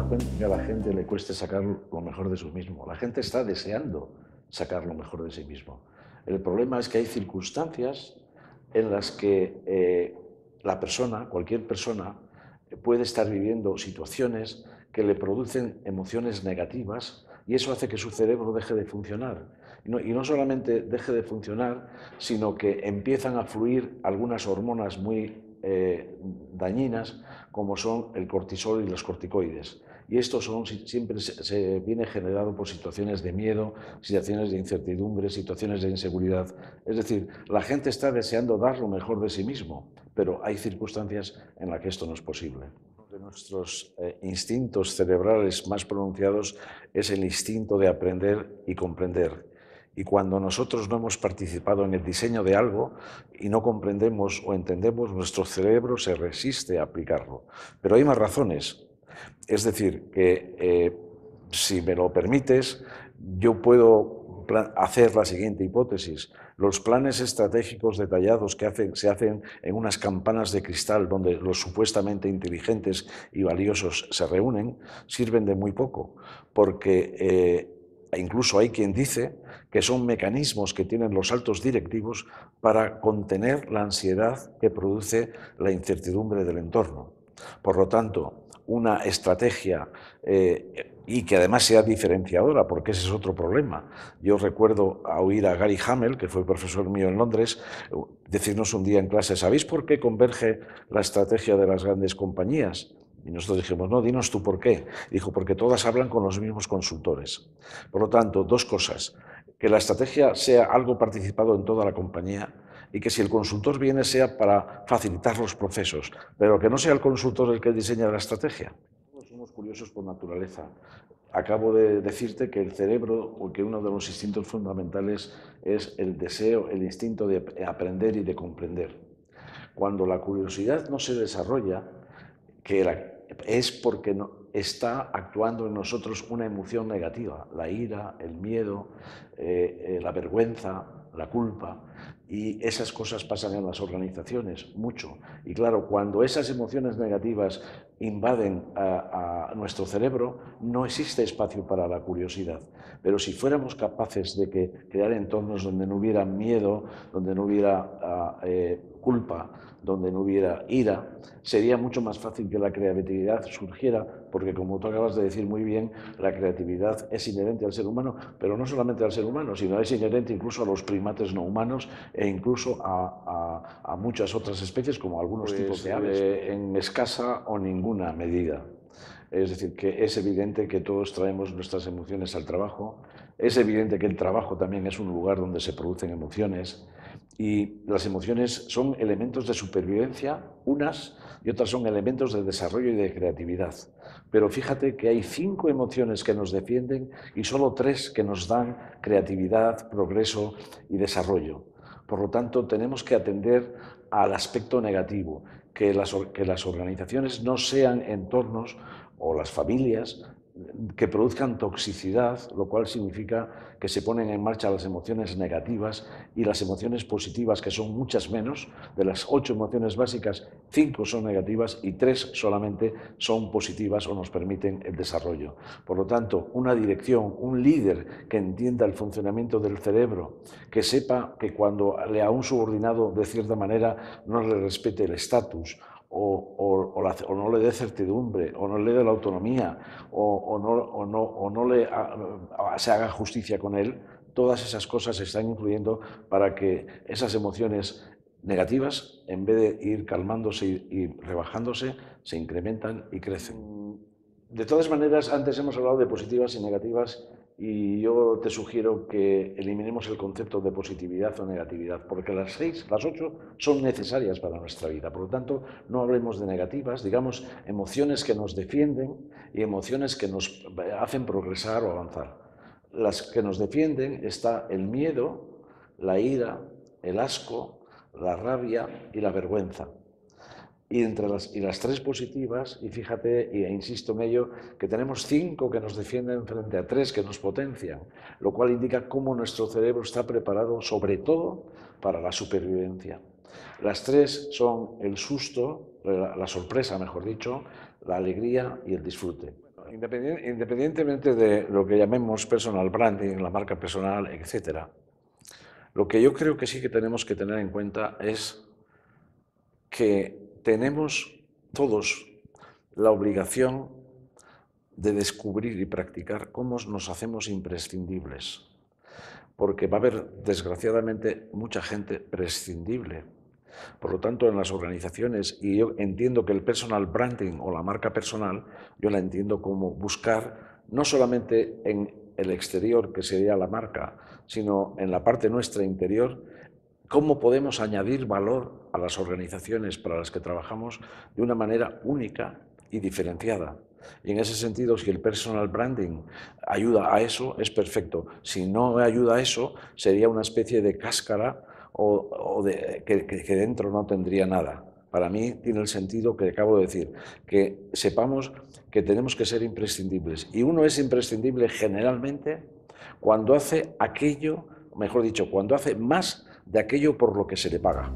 cuenta que a la gente le cueste sacar lo mejor de sí mismo. La gente está deseando sacar lo mejor de sí mismo. El problema es que hay circunstancias en las que la persona, cualquier persona, puede estar viviendo situaciones que le producen emociones negativas y eso hace que su cerebro deje de funcionar. Y no solamente deje de funcionar, sino que empiezan a fluir algunas hormonas muy dañinas, como son el cortisol y los corticoides. Y esto siempre se viene generado por situaciones de miedo, situaciones de incertidumbre, situaciones de inseguridad. Es decir, la gente está deseando dar lo mejor de sí mismo, pero hay circunstancias en las que esto no es posible. Uno de nuestros instintos cerebrales más pronunciados es el instinto de aprender y comprender. Y cuando nosotros no hemos participado en el diseño de algo y no comprendemos o entendemos, nuestro cerebro se resiste a aplicarlo. Pero hay más razones. Es decir, que si me lo permites, yo puedo hacer la siguiente hipótesis. Los planes estratégicos detallados que se hacen en unas campanas de cristal donde los supuestamente inteligentes y valiosos se reúnen, sirven de muy poco, porque incluso hay quien dice que son mecanismos que tienen los altos directivos para contener la ansiedad que produce la incertidumbre del entorno. Por lo tanto, una estrategia y que además sea diferenciadora, porque ese es otro problema. Yo recuerdo oír a Gary Hamel, que fue profesor mío en Londres, decirnos un día en clase: ¿sabéis por qué converge la estrategia de las grandes compañías? Y nosotros dijimos: no, dinos tú por qué. Dijo: porque todas hablan con los mismos consultores. Por lo tanto, dos cosas: que la estrategia sea algo participado en toda la compañía y que si el consultor viene sea para facilitar los procesos, pero que no sea el consultor el que diseña la estrategia. Todos somos curiosos por naturaleza. Acabo de decirte que el cerebro, o que uno de los instintos fundamentales es el deseo, el instinto de aprender y de comprender. Cuando la curiosidad no se desarrolla, es porque está actuando en nosotros una emoción negativa, la ira, el miedo, la vergüenza, la culpa. Y esas cosas pasan en las organizaciones mucho. Y claro, cuando esas emociones negativas invaden a nuestro cerebro, no existe espacio para la curiosidad. Pero si fuéramos capaces de crear entornos donde no hubiera miedo, donde no hubiera culpa, donde no hubiera ira, sería mucho más fácil que la creatividad surgiera, porque como tú acabas de decir muy bien, la creatividad es inherente al ser humano, pero no solamente al ser humano, sino es inherente incluso a los primates no humanos e incluso a muchas otras especies, como algunos tipos de aves. En escasa o ninguna medida. Es decir, que es evidente que todos traemos nuestras emociones al trabajo, es evidente que el trabajo también es un lugar donde se producen emociones y las emociones son elementos de supervivencia, unas, y otras son elementos de desarrollo y de creatividad. Pero fíjate que hay 5 emociones que nos defienden y solo 3 que nos dan creatividad, progreso y desarrollo. Por lo tanto, tenemos que atender al aspecto negativo, que las organizaciones no sean entornos, o las familias, que produzcan toxicidad, lo cual significa que se ponen en marcha las emociones negativas y las emociones positivas, que son muchas menos. De las 8 emociones básicas, 5 son negativas y 3 solamente son positivas o nos permiten el desarrollo. Por lo tanto, una dirección, un líder que entienda el funcionamiento del cerebro, que sepa que cuando a un subordinado de cierta manera no le respete el estatus, o no le dé certidumbre, o no le dé la autonomía, o no se haga justicia con él, todas esas cosas están influyendo para que esas emociones negativas, en vez de ir calmándose y rebajándose, se incrementan y crecen. De todas maneras, antes hemos hablado de positivas y negativas y yo te sugiero que eliminemos el concepto de positividad o negatividad, porque las 8 son necesarias para nuestra vida. Por lo tanto, no hablemos de negativas, digamos emociones que nos defienden y emociones que nos hacen progresar o avanzar. Las que nos defienden está el miedo, la ira, el asco, la rabia y la vergüenza. Y las 3 positivas, y fíjate, e insisto en ello, que tenemos 5 que nos defienden frente a 3 que nos potencian, lo cual indica cómo nuestro cerebro está preparado, sobre todo, para la supervivencia. Las 3 son el susto, la sorpresa, mejor dicho, la alegría y el disfrute. Independientemente de lo que llamemos personal branding, la marca personal, etcétera, lo que yo creo que sí que tenemos que tener en cuenta es que tenemos todos la obligación de descubrir y practicar cómo nos hacemos imprescindibles, porque va a haber, desgraciadamente, mucha gente prescindible. Por lo tanto, en las organizaciones, y yo entiendo que el personal branding o la marca personal, yo la entiendo como buscar no solamente en el exterior, que sería la marca, sino en la parte nuestra interior, cómo podemos añadir valor a las organizaciones para las que trabajamos de una manera única y diferenciada. Y en ese sentido, si el personal branding ayuda a eso, es perfecto. Si no ayuda a eso, sería una especie de cáscara que dentro no tendría nada. Para mí tiene el sentido que acabo de decir, que sepamos que tenemos que ser imprescindibles. Y uno es imprescindible generalmente cuando hace aquello, mejor dicho, cuando hace más de aquello por lo que se le paga.